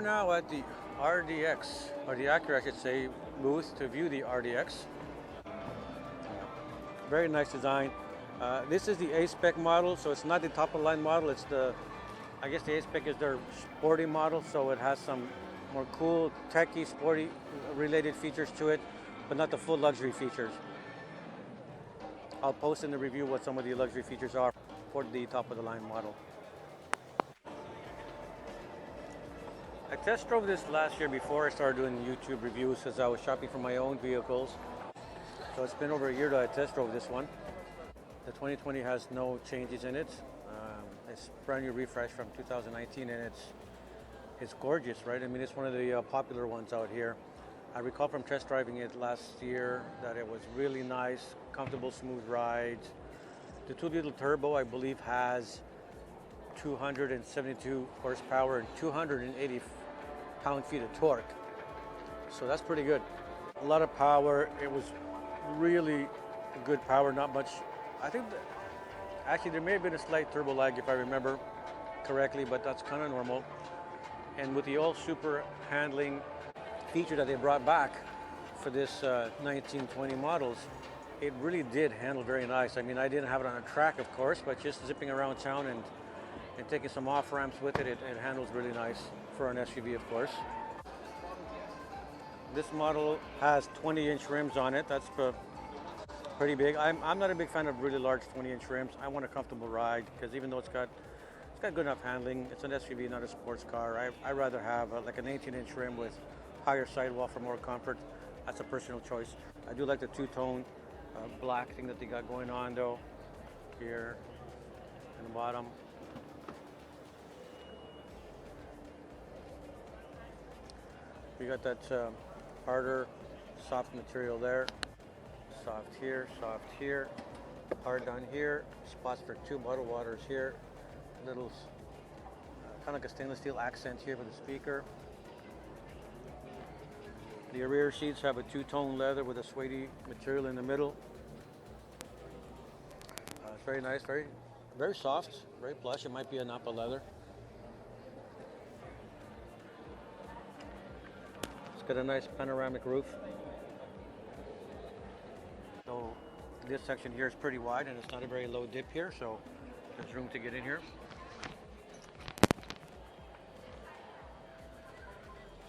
are now at the RDX, or the Acura I should say, booth to view the RDX. Very nice design. This is the A-Spec model, so it's not the top of the line model, it's the, I guess the A-Spec is their sporty model, so it has some more cool, techy, sporty related features to it, but not the full luxury features. I'll post in the review what some of the luxury features are for the top of the line model. I test drove this last year before I started doing YouTube reviews as I was shopping for my own vehicles. So it's been over a year that I test drove this one. The 2020 has no changes in it. It's brand new refresh from 2019 and it's gorgeous, right? I mean, it's one of the popular ones out here. I recall from test driving it last year that it was really nice, comfortable, smooth ride. The 2-liter turbo, I believe, has 272 horsepower and 280 pound-feet of torque. So that's pretty good. A lot of power. It was really good power, not much. I think actually there may have been a slight turbo lag if I remember correctly, but that's kind of normal. And with the all super handling feature that they brought back for this 1920 models, it really did handle very nice. I mean, I didn't have it on a track, of course, but just zipping around town and taking some off ramps with it, it handles really nice for an SUV, of course. This model has 20-inch rims on it. That's pretty big. I'm not a big fan of really large 20-inch rims. I want a comfortable ride because even though it's got good enough handling, it's an SUV, not a sports car. I rather have like an 18-inch rim with higher sidewall for more comfort. That's a personal choice. I do like the two-tone black thing that they got going on though, here in the bottom. We got that harder, soft material there. Soft here, hard down here. Spots for 2 bottled waters here. Little, kind of like a stainless steel accent here for the speaker. The rear seats have a 2-tone leather with a suede material in the middle. It's very nice, very soft, very plush. It might be a Napa leather. It's got a nice panoramic roof. So this section here is pretty wide and it's not a very low dip here, so there's room to get in here.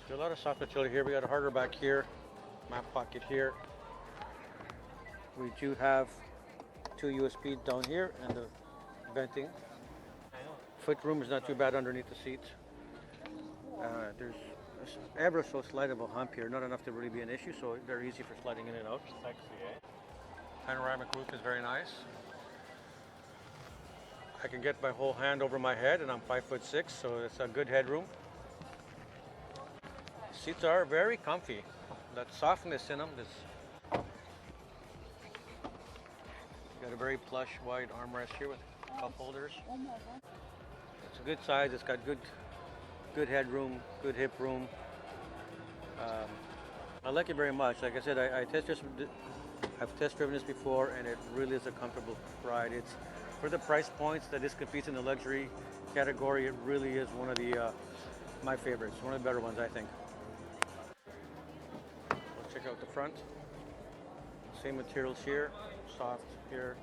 So a lot of soft material here. We got a harder back here, map pocket here. We do have 2 USB down here and the venting. Foot room is not too bad underneath the seats. There's ever so slight of a hump here, not enough to really be an issue, so they're easy for sliding in and out. Sexy, eh? Panoramic roof is very nice. I can get my whole hand over my head and I'm 5'6", so it's a good headroom. Seats are very comfy. That softness in them. Got a very plush wide armrest here with cup holders. It's a good size. It's got good headroom, good hip room. I like it very much. Like I said, I've test driven this before, and it really is a comfortable ride. It's for the price points that this competes in the luxury category. It really is one of the my favorites, one of the better ones, I think. Let's check out the front. Same materials here, soft here.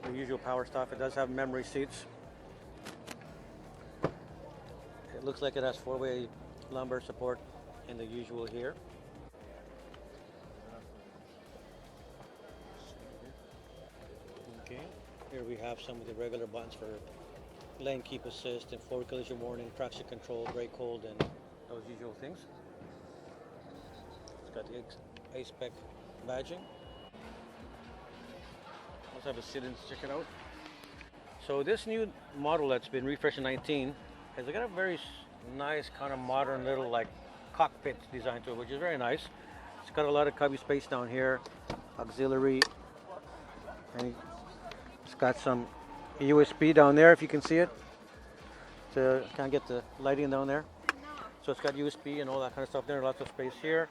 The usual power stuff. It does have memory seats. It looks like it has 4-way lumbar support in the usual here. Okay, here we have some of the regular buttons for lane keep assist and forward collision warning, traction control, brake hold, and those usual things. It's got the A-Spec badging. Let's have a sit-in to check it out. So this new model that's been refreshed in 19 has got a very nice kind of modern little like cockpit design to it, which is very nice. It's got a lot of cubby space down here, auxiliary, and it's got some USB down there if you can see it. So can't get the lighting down there. So it's got USB and all that kind of stuff there, lots of space here.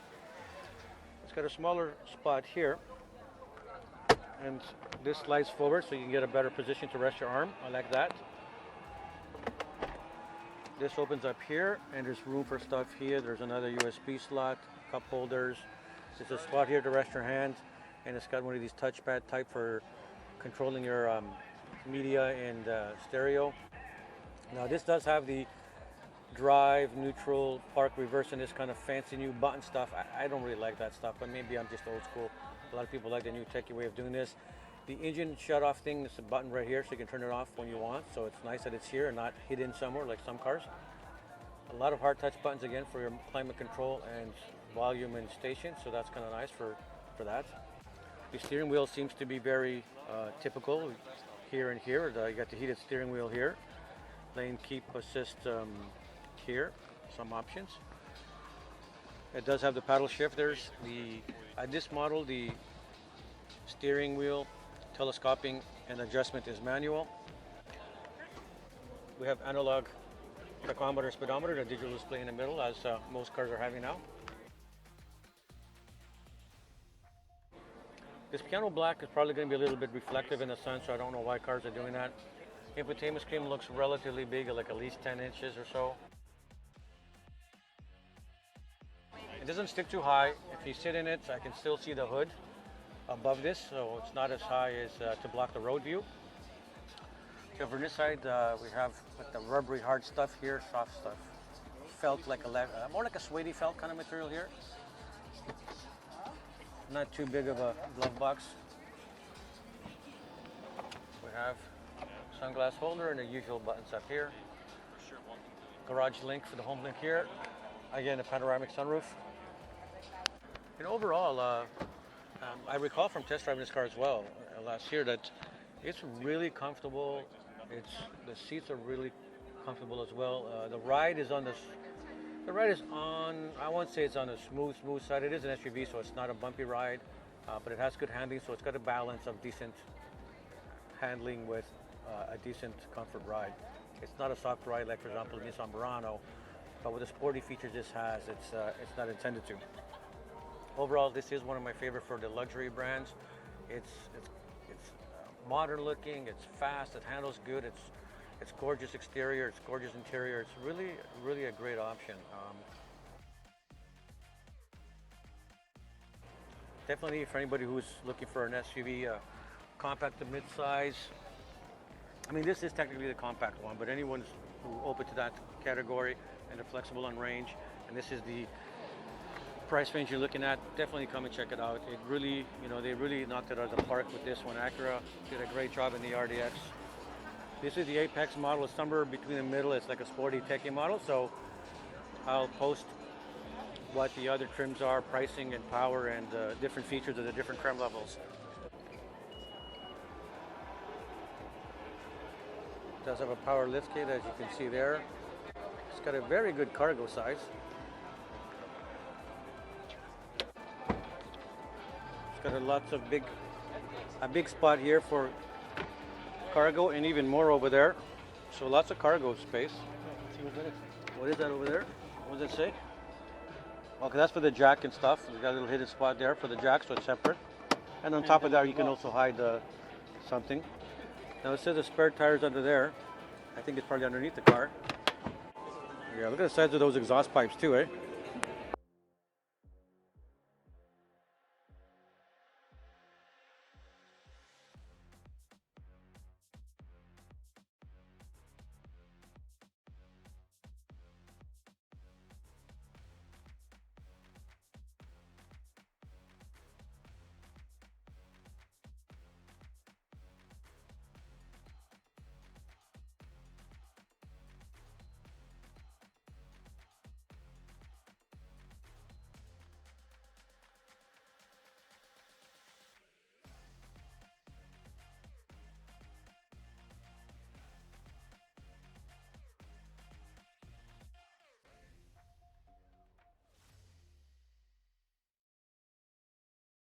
It's got a smaller spot here, and this slides forward so you can get a better position to rest your arm. I like that. This opens up here, and there's room for stuff here. There's another USB slot, cup holders. There's a spot here to rest your hands, and it's got one of these touchpad type for controlling your media and stereo. Now this does have the drive, neutral, park, reverse, and this kind of fancy new button stuff. I don't really like that stuff, but maybe I'm just old school. A lot of people like the new techie way of doing this. The engine shut off thing is a button right here, so you can turn it off when you want. So it's nice that it's here and not hidden somewhere like some cars. A lot of hard touch buttons again for your climate control and volume and station, so that's kind of nice for that. The steering wheel seems to be very typical here and here. You got the heated steering wheel here. Lane keep assist here, some options. It does have the paddle shifters. This model, the steering wheel, telescoping and adjustment is manual. We have analog tachometer, speedometer, and a digital display in the middle, as most cars are having now. This piano black is probably going to be a little bit reflective in the sun, so I don't know why cars are doing that. Infotainment screen looks relatively big, like at least 10 inches or so. It doesn't stick too high. If you sit in it, I can still see the hood above this, so it's not as high as to block the road view. Over this side, we have the rubbery hard stuff here, soft stuff. Felt like more like a suede felt kind of material here. Not too big of a glove box. We have sunglass holder and the usual buttons up here. Garage link for the home link here. Again, a panoramic sunroof. And overall, I recall from test driving this car as well last year that it's really comfortable. The seats are really comfortable as well. The ride is on I won't say it's on the smooth side. It is an SUV, so it's not a bumpy ride, but it has good handling, so it's got a balance of decent handling with a decent comfort ride. It's not a soft ride like, for example, the Nissan Murano, but with the sporty features this has, it's not intended to. Overall, this is one of my favorite for the luxury brands. It's modern looking, it's fast, it handles good, it's gorgeous exterior, it's gorgeous interior. It's really a great option. Definitely for anybody who's looking for an SUV, compact to mid-size. I mean, this is technically the compact one, but anyone's who open to that category and they're flexible on range, and this is the price range you're looking at, definitely come and check it out. It really, they really knocked it out of the park with this one. Acura did a great job in the RDX. This is the Apex model. It's somewhere between the middle. It's like a sporty techie model, so I'll post what the other trims are, pricing and power, and different features of the different trim levels. It does have a power liftgate, as you can see there. It's got a very good cargo size. It's got lots of a big spot here for cargo, and even more over there. So lots of cargo space. What is that over there? What does it say? Okay, that's for the jack and stuff. We got a little hidden spot there for the jack, so it's separate. And on top of that, you can also hide something. Now it says the spare tires under there. I think it's probably underneath the car. Yeah, look at the size of those exhaust pipes too, eh?